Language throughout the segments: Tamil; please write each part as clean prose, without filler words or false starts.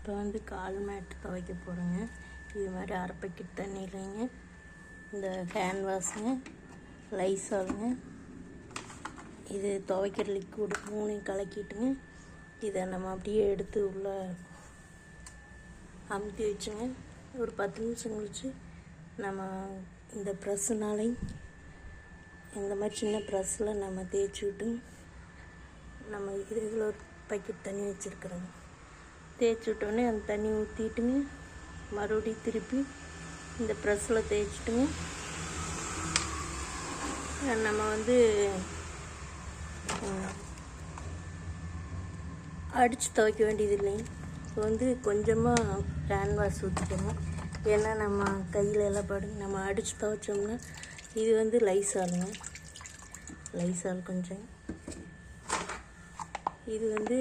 இப்போ வந்து கால் மேட்டு துவைக்க போகிறேங்க. இது மாதிரி அரை பக்கெட் தண்ணியிலங்க இந்த ஹேண்ட் வாஷுங்க, லைசாலுங்க, இது துவைக்கிற லிக்விட் மூணையும் கலக்கிட்டுங்க இதை நம்ம அப்படியே எடுத்து உள்ளே அமுத்தி வச்சுங்க. ஒரு 10 நிமிஷம் கழிச்சு நம்ம இந்த ப்ரெஸ்ஸுனாலையும் இந்த மாதிரி சின்ன ப்ரெஸ்ஸில் நம்ம தேய்ச்சி விட்டு நம்ம இதில் ஒரு பக்கெட் தண்ணி வச்சுருக்குறோங்க. தேய்ச்சி விட்டோடனே அந்த தண்ணி ஊற்றிட்டுங்க மறுபடியும் திருப்பி இந்த ப்ரெஸ்ஸில் தேய்ச்சிட்டுங்க நம்ம வந்து அடித்து துவைக்க வேண்டியது இல்லைங்க. இப்போ வந்து கொஞ்சமாக ஹேண்ட் வாஷ் ஊற்றிக்கணும். ஏன்னா நம்ம கையில் எல்லாம் படுங்க. நம்ம அடித்து துவைச்சோம்னா இது வந்து லைசாலுங்க, லைசால் கொஞ்சம், இது வந்து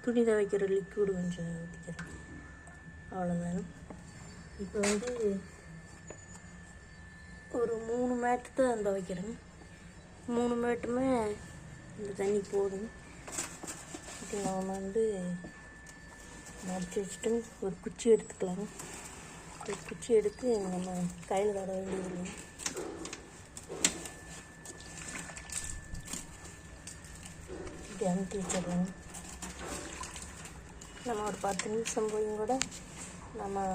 துணி துவைக்கிற லிக்விடு கொஞ்சம் ஊற்றிக்கிறேன். அவ்வளோதானே. இப்போ வந்து ஒரு 3 மேட்டு தான் துவைக்கிறேங்க. 3 மேட்டுமே இந்த தண்ணி போதும். இப்போ நாம் வந்து மடித்து வச்சுட்டு ஒரு குச்சி எடுத்துக்கலாம். ஒரு குச்சி எடுத்து நம்ம கையில் தட வேண்டியது. இப்படி அமுத்தி வச்சிடலாம். நம்ம ஒரு 10 நிமிஷம் போயும் கூட நம்ம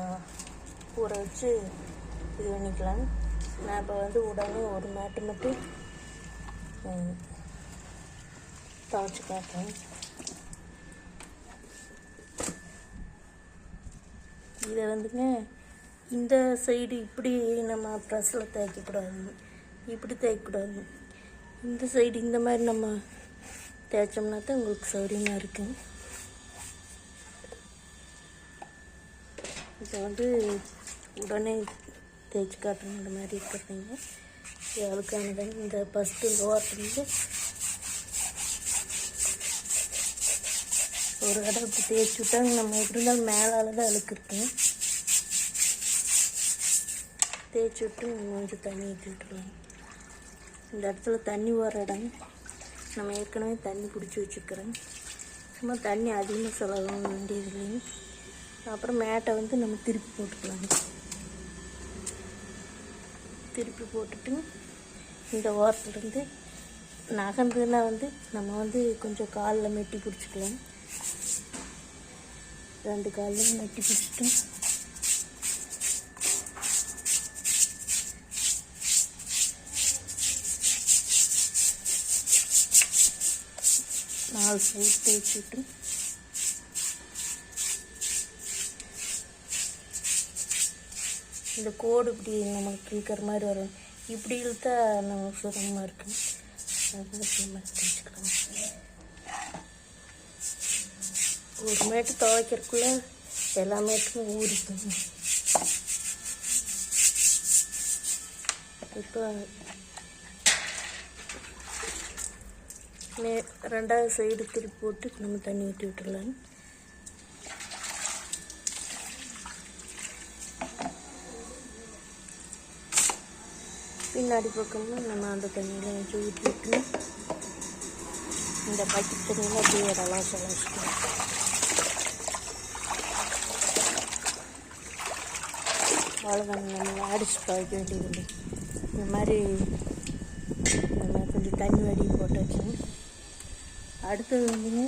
ஊற வச்சு இது பண்ணிக்கலாம். நான் இப்போ வந்து உடனே ஒரு மேட்டு மட்டும் துவைச்சி காட்டுறேன். இதை வந்துங்க இந்த சைடு இப்படி நம்ம ப்ரெஸ்ஸில் தேய்க்கக்கூடாது, இப்படி தேய்க்கக்கூடாது. இந்த சைடு இந்த மாதிரி நம்ம தேய்ச்சோம்னா தான் உங்களுக்கு சௌரியமாக இருக்குங்க. இப்போ வந்து உடனே தேய்ச்சி காட்டணும். இந்த மாதிரி இருக்கிறீங்க அதுக்கானதாங்க. இந்த ஃபஸ்ட்டு இந்த ஓரத்துலேருந்து ஒரு தடவை இப்படி தேய்ச்சி விட்டாங்க. நம்ம எப்படி இருந்தாலும் மேலால் தான் அழுக்கு இருக்குங்க. தேய்ச்சி விட்டு கொஞ்சம் தண்ணி ஊற்றி விட்டுருலாம். இந்த இடத்துல தண்ணி வர இடம் நம்ம ஏற்கனவே தண்ணி பிடிச்சி வச்சுக்கிறோம். சும்மா தண்ணி அதிகமாக செலவாக வேண்டியது இல்லைங்க. அப்புறம் மேட்டை வந்து நம்ம திருப்பி போட்டுக்கலாங்க. திருப்பி போட்டுட்டு இந்த ஓரத்துலேருந்து நகர்ந்ததுன்னா வந்து நம்ம வந்து கொஞ்சம் காலில் மெட்டி பிடிச்சிக்கலாம். 2 காலையும் மெட்டி பிடிச்சிட்டு நாலு சைடு தேய்ச்சி விட்டு இந்த கோடு இப்படி நமக்கு இழுக்கிற மாதிரி வரும். இப்படி இழுத்தா நமக்கு சுத்தமாக இருக்கும். தேய்ச்சிக்கலாம். ஒரு மேட்டு துவைக்கிறதுக்குள்ள எல்லா மேட்டுக்கும் ஊறிக்கும். இப்போ 2வது சைடு திருப்பி போட்டு நம்ம தண்ணி ஊற்றி விட்டுடலாம். பின்னாடி பக்கமும் நம்ம அந்த தண்ணியில் வச்சு ஊற்றி விட்டு இந்த பக்கெட் தண்ணியில் அப்படியே இடலாம் வச்சுக்கலாம். அவ்வளோதாங்க. நம்ம அடிச்சு துவைக்க வேண்டியது. இந்த மாதிரி நம்ம கொஞ்சம் தண்ணி வடி போட்டு வச்சுங்க. அடுத்தது வந்துங்க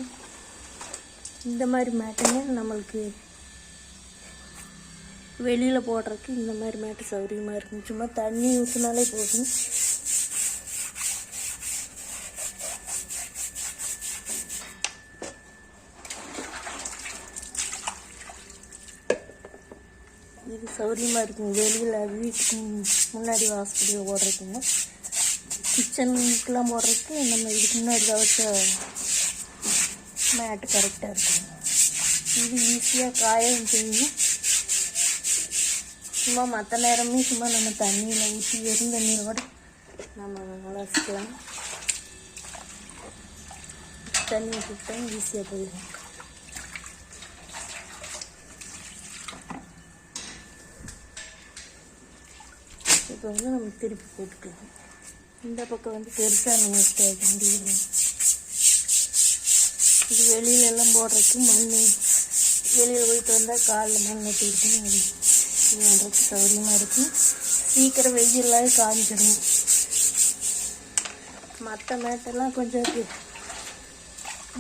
இந்த மாதிரி மேட்டுங்க நம்மளுக்கு வெளியில் போடுறதுக்கு இந்த மாதிரி மேட்டு சௌகரியமாக இருக்கும். சும்மா தண்ணி ஊற்றினாலே போதும். இது சௌகரியமாக இருக்குங்க. வெளியில் வீட்டுக்கு முன்னாடி வாசப்படியில் போடுறதுக்குங்க, கிச்சனுக்கெலாம் போடுறதுக்கு நம்ம இதுக்கு முன்னாடி துவைச்ச மேட்டு கரெக்டாக இருக்குங்க. இது ஈஸியாக காயவும் செய்யும். சும்மா மற்ற நேரமே சும்மா நம்ம தண்ணியில் ஊற்றி வெறும் தண்ணியில் கூட நம்ம அலசிக்கலாம். தண்ணி ஊற்றிட்டாங்க ஈஸியாக போயிடும். இப்போ வந்து நம்ம திருப்பி போட்டுக்கலாம். இந்த பக்கம் வந்து பெருசாக நம்ம தேய்க்க முடியல. இது வெளியிலெல்லாம் போடுறதுக்கு மண் வெளியில் போயிட்டு வந்தால் காலில் மண் நட்டிருக்கும். அது இது பண்ணுறதுக்கு சௌகரியமாக இருக்கும். சீக்கிரம் வெயிலாக காஞ்சிடும். மற்ற மேட்டெல்லாம் கொஞ்சம்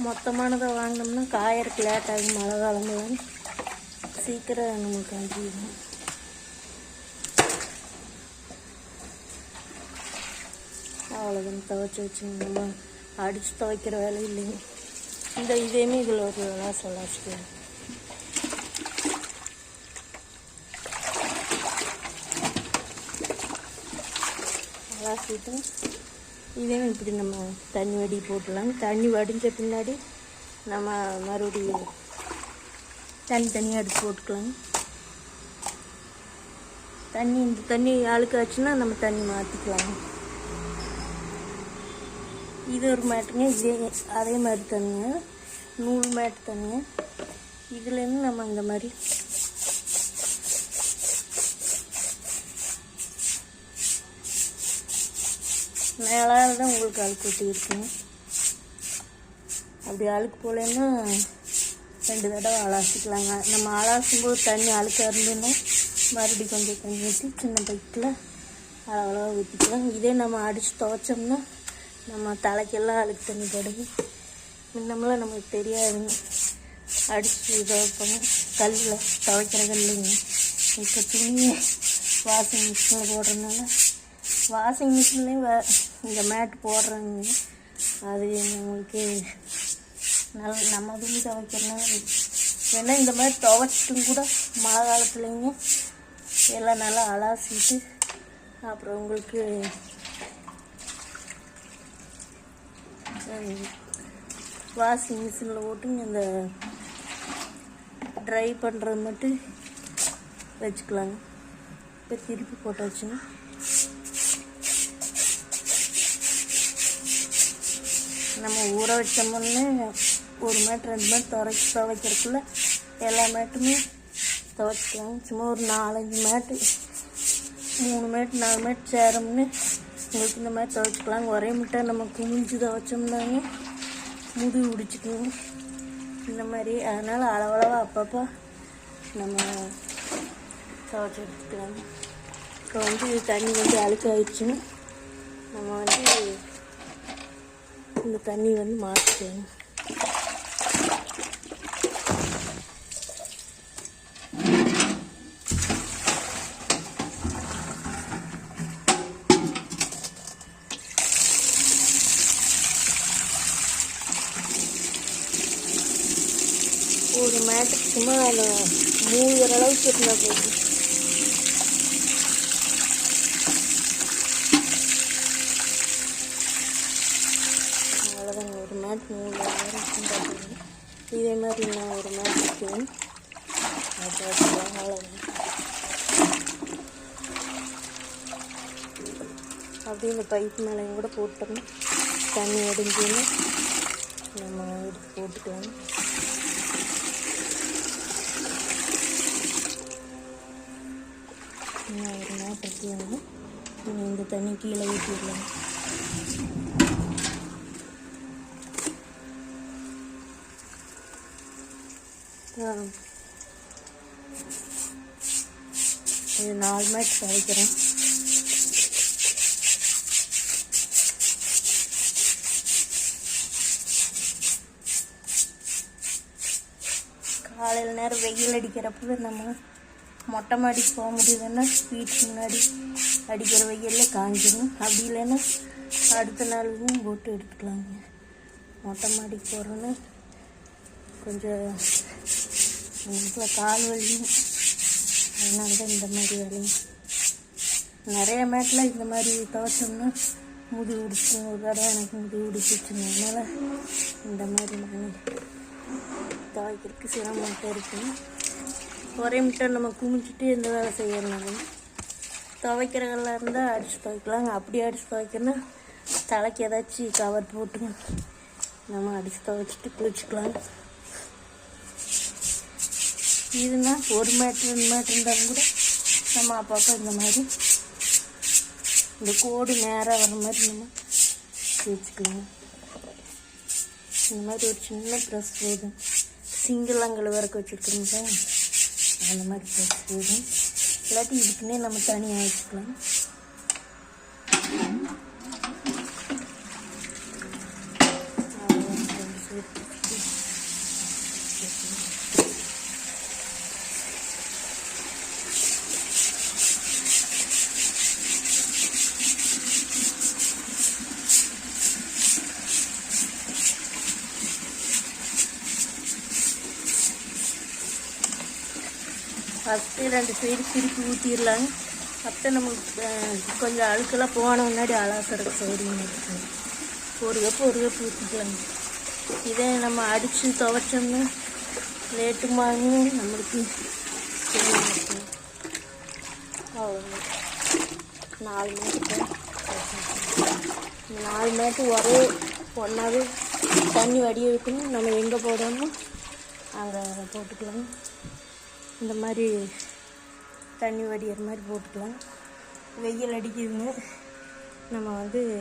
மொத்தமானதை வாங்கினோம்னா காயறதுக்கு லேட் ஆகும். மழை காலங்கள்லாம் சீக்கிரம் நமக்கு காஞ்சிடும். அவ்வளோதான், துவைச்சி வச்சு நம்ம அடித்து துவைக்கிற வேலை இல்லைங்க. இந்த இதேமே இதில் ஒரு விளாசிக்கலாம். விளாசிட்டு இதே இப்படி நம்ம தண்ணி வடி போட்டுடலாம். தண்ணி வடிஞ்ச பின்னாடி நம்ம மறுபடியும் தனியாக எடுத்து போட்டுக்கலாம். இந்த தண்ணி அழுக்காச்சுன்னா நம்ம தண்ணி மாற்றிக்கலாம். இது ஒரு மேட்டுங்க. அதே மாதிரி தண்ணிங்க, நூல் மேட்டு தண்ணிங்க. இதுலேருந்து நம்ம இந்த மாதிரி மேலால் தான் உங்களுக்கு அழுக்கு ஊட்டி இருக்குங்க. அப்படி அழுக்கு போலேன்னா 2 தடவை அலாசிக்கலாங்க. நம்ம அலாசும்போது தண்ணி அழுக்காக இருந்ததுன்னா மறுபடியும் கொஞ்சம் தண்ணி ஊற்றி சின்ன பைக்கில் அளவளவாக ஊற்றிக்கலாம். இதே நம்ம அடித்து துவைச்சோம்னா நம்ம தலைக்கெல்லாம் அழுக்கு தண்ணி படுது. முன்னமெல்லாம் நமக்கு தெரியாதுங்க, அடித்து துவைப்பாங்க கல்லில், துவைக்கிற கல்லுங்க. இப்போ துணியை வாஷிங் மிஷினில் போடுறதுனால வாஷிங் மிஷின்லேயும் இந்த மேட் போடுறாங்க. அது நம்மளுக்கு நம்ம துணி துவைக்கிறதுனால ஏன்னா இந்த மாதிரி துவைச்சிட்டும் கூட மழை காலத்துலேங்க எல்லாம் நல்லா அலாசிட்டு அப்புறம் உங்களுக்கு வாஷிங் மிஷினில் போட்டு இந்த ட்ரை பண்ணுறது மட்டும் வச்சுக்கலாங்க. இப்போ திருப்பி போட்டாச்சுங்க. நம்ம ஊற வச்சோம்னே 1 மேட் 2 மேட் துவைக்கிறதுக்குள்ள எல்லா மேட்டுமே துவைச்சிக்கலாம். சும்மா ஒரு 4-5 மேட்டு 3 மேட் 4 மேட் சேரம்னு உங்களுக்கு இந்த மாதிரி துவைச்சிக்கலாங்க. ஒரே முட்டை நம்ம குமிஞ்சு துவைச்சோம்னாங்க முதுகு பிடிச்சிக்கோங்க இந்த மாதிரி. அதனால் அளவளவாக அப்பப்போ நம்ம துவைச்சி எடுத்துக்கலாங்க. இப்போ தண்ணி அழுக்காயிடுச்சுன்னு நம்ம இந்த தண்ணி மாற்றிக்கணும். ஒரு மேட்டுக்கு சும்மா அதை மூழ்கிற அளவுக்கு இருந்தால் போதும். அவ்வளோதான், ஒரு மேட் 3 பார்த்துக்கணும். இதே மாதிரி நான் ஒரு மேட் வைக்கணும். அவ்வளோதான். அப்படியே இந்த பைப் மேலேயும் கூட போட்டோம்னா தண்ணி அடிஞ்சுன்னு நம்ம எடுத்து போட்டுக்கலாம். ஒரு மேட் எடுத்து இந்த தண்ணி கீழே ஊற்றிடலாம். இது 4 மேட் துவைக்கிறேன். காலையில் நேரம் வெயில் அடிக்கிறப்பவே நம்ம மொட்டை மாடிக்கு போக முடியுதுன்னா வீட்டுக்கு முன்னாடி அடிக்கிற வெயிலில் காஞ்சிடும். அப்படி இல்லைன்னா அடுத்த நாளுக்கும் போட்டு எடுத்துக்கலாங்க. மொட்டை மாடிக்கு போகிறோன்னா கொஞ்சம் கால் வலியும், அதனால தான் இந்த மாதிரி வேலையும். நிறைய மேட்டில் இந்த மாதிரி துவைச்சோம்னா முதுகு பிடிச்சிடும். ஒரு தடவை எனக்கு முதுகு பிடிச்சிச்சுங்க. அதனால் இந்த மாதிரி நான் துவைக்கிறதுக்கு சிரமமாக இருக்குங்க. ஒரே முட்டை நம்ம குமிச்சிட்டு எந்த வேலை செய்யணும். துவைக்கிறவங்களாக இருந்தால் அடித்து துவைக்கலாங்க. அப்படி அடித்து துவைக்கணும்னா தலைக்கு ஏதாச்சும் கவர் போட்டுங்க நம்ம அடித்து துவைச்சிட்டு குளிச்சுக்கலாம். இதுனா 1 மேட் 2 மேட் இருந்தாலும் கூட நம்ம அப்பப்போ இந்த மாதிரி இந்த கோடு நேராக வர மாதிரி நம்ம தேய்ச்சிக்கலாம். இந்த மாதிரி ஒரு சின்ன ப்ரெஸ் போதும். சிங்கெல்லாம் கழுவறக்கு வச்சுருக்கோங்க, அந்த மாதிரி ப்ரெஸ் போதும். இல்லாட்டி இதுக்குன்னே நம்ம தனியாக வச்சுக்கலாம். ஃபஸ்ட்டு 2 சைடு திருப்பி ஊற்றிடலாங்க. அப்போ நமக்கு கொஞ்சம் அழுக்கெல்லாம் போன முன்னாடி அலாசறக்கு சௌகரியமாக இருக்கும். ஒரு கப்பு ஊற்றிக்கலாங்க. இதே நம்ம அடித்து துவைச்சோம்னா லேட்டுமாங்க நம்மளுக்கு அவ்வளோ 4 மேட்டு 4 மேட்டு ஒரே ஒன்றாவே தண்ணி வடிய வைக்கணும். நம்ம எங்கே போடணுமோ அங்கே போட்டுக்கலாம். இந்த மாதிரி தண்ணி வடிகிற மாதிரி போட்டுக்கலாம். வெயில் அடிக்குதுங்க, நம்ம